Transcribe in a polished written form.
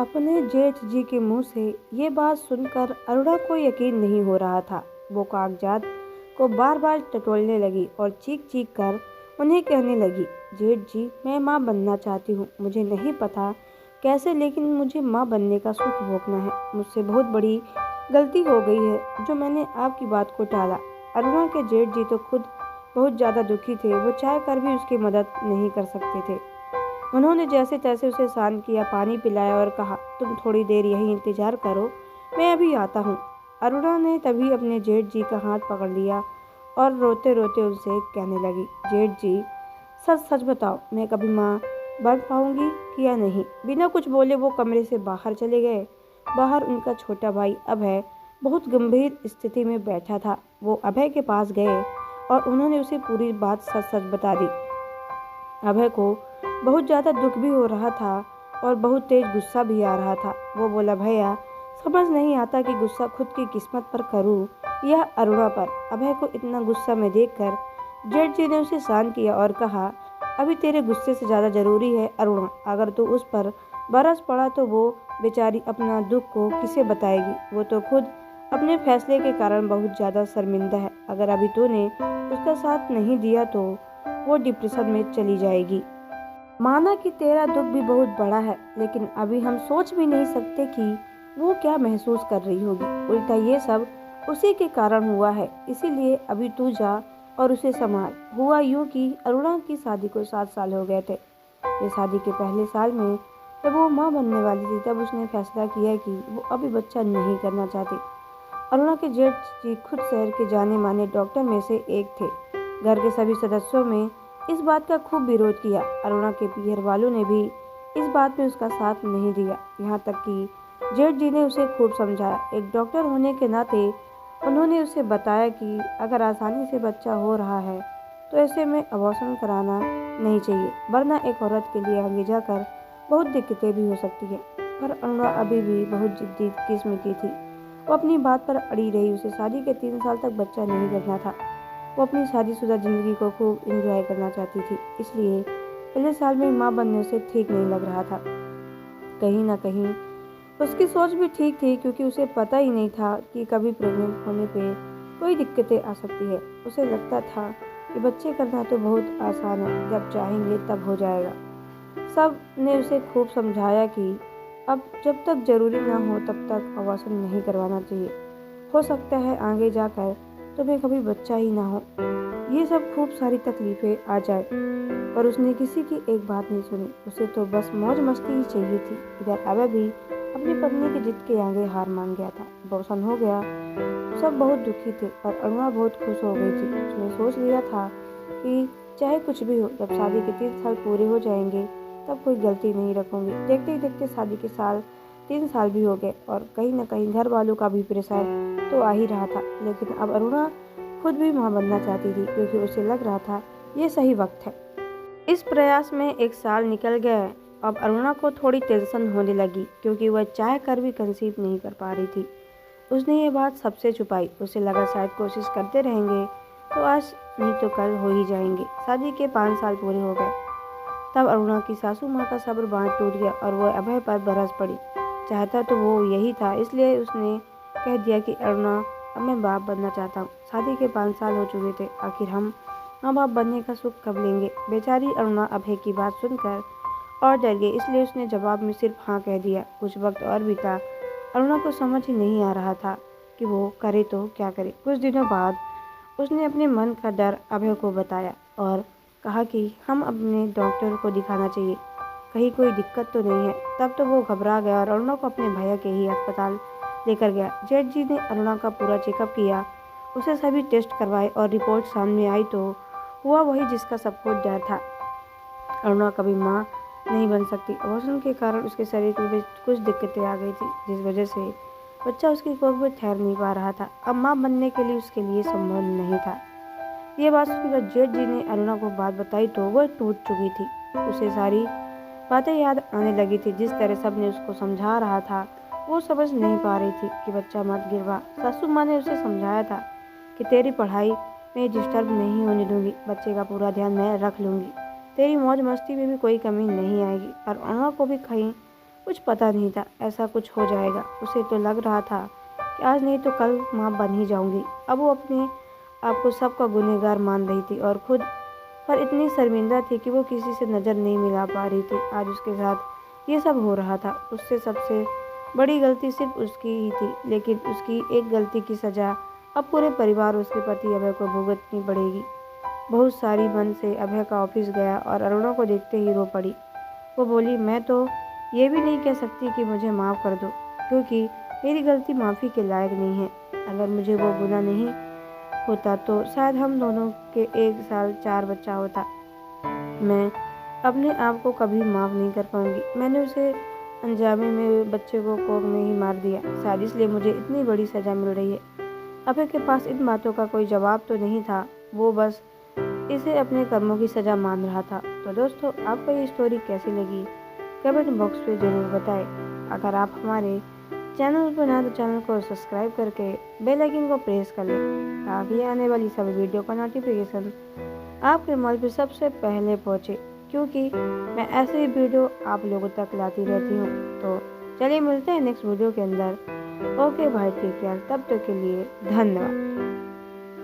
अपने जेठ जी के मुंह से ये बात सुनकर अरुणा को यकीन नहीं हो रहा था। वो कागजात को बार बार टटोलने लगी और चीख चीख कर उन्हें कहने लगी, जेठ जी, मैं माँ बनना चाहती हूँ। मुझे नहीं पता कैसे, लेकिन मुझे माँ बनने का सुख भोगना है। मुझसे बहुत बड़ी गलती हो गई है जो मैंने आपकी बात को टाला। अरुणा के जेठ जी तो खुद बहुत ज़्यादा दुखी थे। वो चाह कर भी उसकी मदद नहीं कर सकते थे। उन्होंने जैसे तैसे उसे शांत किया, पानी पिलाया और कहा, तुम थोड़ी देर यहीं इंतजार करो, मैं अभी आता हूँ। अरुणा ने तभी अपने जेठ जी का हाथ पकड़ लिया और रोते रोते उनसे कहने लगी, जेठ जी, सच सच बताओ, मैं कभी माँ बन पाऊंगी कि या नहीं। बिना कुछ बोले वो कमरे से बाहर चले गए। बाहर उनका छोटा भाई अभय बहुत गंभीर स्थिति में बैठा था। वो अभय के पास गए और उन्होंने उसे पूरी बात सच सच बता दी। अभय को बहुत ज़्यादा दुख भी हो रहा था और बहुत तेज गुस्सा भी आ रहा था। वो बोला, भैया, समझ नहीं आता कि गुस्सा खुद की किस्मत पर करूं या अरुणा पर। अभय को इतना गुस्सा में देखकर जेठ जी ने उसे शांत किया और कहा, अभी तेरे गुस्से से ज़्यादा ज़रूरी है अरुणा। अगर तू उस पर बरस पड़ा तो वो बेचारी अपना दुख को किसे बताएगी। वो तो खुद अपने फैसले के कारण बहुत ज़्यादा शर्मिंदा है। अगर अभी तूने उसका साथ नहीं दिया तो वो डिप्रेशन में चली जाएगी। माना कि तेरा दुख भी बहुत बड़ा है, लेकिन अभी हम सोच भी नहीं सकते कि वो क्या महसूस कर रही होगी। उल्टा ये सब उसी के कारण हुआ है, इसीलिए अभी तू जा और उसे संभाल। हुआ यूं कि अरुणा की शादी को 7 साल हो गए थे। ये शादी के पहले साल में जब वो माँ बनने वाली थी, तब उसने फैसला किया कि वो अभी बच्चा नहीं करना चाहती। अरुणा के जेठ जी खुद शहर के जाने माने डॉक्टर में से एक थे। घर के सभी सदस्यों में इस बात का खूब विरोध किया। अरुणा के पियर वालों ने भी इस बात में उसका साथ नहीं दिया। यहाँ तक कि जेठ जी ने उसे खूब समझाया। एक डॉक्टर होने के नाते उन्होंने उसे बताया कि अगर आसानी से बच्चा हो रहा है तो ऐसे में अबॉर्शन कराना नहीं चाहिए, वरना एक औरत के लिए आगे जाकर बहुत दिक्कतें भी हो सकती है। पर अरुणा अभी भी बहुत जिद्दी किस्म की थी। वो अपनी बात पर अड़ी रही। उसे शादी के 3 साल तक बच्चा नहीं करना था। वो अपनी शादीशुदा जिंदगी को खूब एंजॉय करना चाहती थी। इसलिए पहले साल में माँ बनने से ठीक नहीं लग रहा था। कहीं ना कहीं उसकी सोच भी ठीक थी, क्योंकि उसे पता ही नहीं था कि कभी प्रेग्नेंट होने पे कोई दिक्कतें आ सकती है। उसे लगता था कि बच्चे करना तो बहुत आसान है, जब चाहेंगे तब हो जाएगा। सब ने उसे खूब समझाया कि अब जब तक जरूरी ना हो तब तक अबॉर्शन नहीं करवाना चाहिए। हो सकता है आगे जाकर तुम्हें कभी बच्चा ही ना हो। ये सब खूब सारी तकलीफें आ जाए, पर उसने किसी की एक बात नहीं सुनी। उसे तो बस मौज मस्ती ही चाहिए थी। इधर अभय भी अपनी पत्नी की जिद के आगे हार मान गया था। अबॉर्शन हो गया। सब बहुत दुखी थे, पर अरुणा बहुत खुश हो गई थी। उसने सोच लिया था कि चाहे कुछ भी हो, जब शादी के 3 साल पूरे हो जाएंगे तब कोई गलती नहीं रखूंगी। देखते ही देखते शादी के 3 साल भी हो गए और कहीं न कहीं घर वालों का भी प्रेशर तो आ ही रहा था। लेकिन अब अरुणा खुद भी माँ बनना चाहती थी, क्योंकि उसे लग रहा था ये सही वक्त है। इस प्रयास में 1 साल निकल गया। अब अरुणा को थोड़ी टेंशन होने लगी, क्योंकि वह चाह कर भी कंसीव नहीं कर पा रही थी। उसने ये बात सबसे छुपाई। उसे लगा शायद कोशिश करते रहेंगे तो आज नहीं तो कल हो ही जाएंगे। शादी के 5 साल पूरे हो गए। तब अरुणा की सासू माँ का सब्र बांध टूट गया और वो अभय पर बरस पड़ी। चाहता तो वो यही था, इसलिए उसने कह दिया कि अरुणा, अब मैं बाप बनना चाहता हूँ। शादी के 5 साल हो चुके थे, आखिर हम माँ बाप बनने का सुख कब लेंगे। बेचारी अरुणा अभय की बात सुनकर और डर गई, इसलिए उसने जवाब में सिर्फ हाँ कह दिया। कुछ वक्त और बीता। अरुणा को समझ ही नहीं आ रहा था कि वो करे तो क्या करे। कुछ दिनों बाद उसने अपने मन का डर अभय को बताया और कहा कि हम अपने डॉक्टर को दिखाना चाहिए, कहीं कोई दिक्कत तो नहीं है। तब तो वो घबरा गया और अरुणा को अपने भैया के ही अस्पताल लेकर गया। जेठ जी ने अरुणा का पूरा चेकअप किया, उसे सभी टेस्ट करवाए और रिपोर्ट सामने आई तो हुआ वही जिसका सबको डर था। अरुणा कभी माँ नहीं बन सकती। अबॉर्शन के कारण उसके शरीर में कुछ दिक्कतें आ गई थी, जिस वजह से बच्चा उसकी कोख में ठहर नहीं पा रहा था। अब माँ बनने के लिए उसके लिए संभव नहीं था। ये बात सुनकर जेठ जी ने अरुणा को बात बताई तो वह टूट चुकी थी। उसे सारी बातें याद आने लगी थी। जिस तरह सबने उसको समझा रहा था, वो समझ नहीं पा रही थी कि बच्चा मत गिरवा। सासू माँ ने उसे समझाया था कि तेरी पढ़ाई में डिस्टर्ब नहीं होने दूंगी, बच्चे का पूरा ध्यान मैं रख लूंगी, तेरी मौज मस्ती में भी कोई कमी नहीं आएगी। और अरुणा को भी कहीं कुछ पता नहीं था ऐसा कुछ हो जाएगा। उसे तो लग रहा था कि आज नहीं तो कल माँ बन ही जाऊंगी। अब वो अपने आप को सबका गुनहगार मान रही थी और खुद पर इतनी शर्मिंदा थी कि वो किसी से नज़र नहीं मिला पा रही थी। आज उसके साथ ये सब हो रहा था। उससे सबसे बड़ी गलती सिर्फ उसकी ही थी, लेकिन उसकी एक गलती की सज़ा अब पूरे परिवार उसके पति अभय को भुगतनी पड़ेगी। बहुत सारी मन से अभय का ऑफिस गया और अरुणा को देखते ही रो पड़ी। वो बोली, मैं तो ये भी नहीं कह सकती कि मुझे माफ़ कर दो, क्योंकि मेरी गलती माफ़ी के लायक नहीं है। अगर मुझे वो गुनाह नहीं होता तो शायद हम दोनों के 1 साल 4 बच्चा होता। मैं अपने आप को कभी माफ़ नहीं कर पाऊंगी। मैंने उसे अनजाने में बच्चे को कोख में ही मार दिया। शायद इसलिए मुझे इतनी बड़ी सज़ा मिल रही है। अभय के पास इन बातों का कोई जवाब तो नहीं था। वो बस इसे अपने कर्मों की सज़ा मान रहा था। तो दोस्तों, आपको ये स्टोरी कैसी लगी कमेंट बॉक्स पे ज़रूर बताएं। अगर आप हमारे चैनल पर ना तो चैनल को सब्सक्राइब करके बेल आइकन को प्रेस कर लें, ताकि आने वाली सभी वीडियो का नोटिफिकेशन आपके मोबाइल पर सबसे पहले पहुंचे, क्योंकि मैं ऐसे ही वीडियो आप लोगों तक लाती रहती हूँ। तो चलिए मिलते हैं नेक्स्ट वीडियो के अंदर। ओके भाई, टेक केयर। तब तक के लिए धन्यवाद।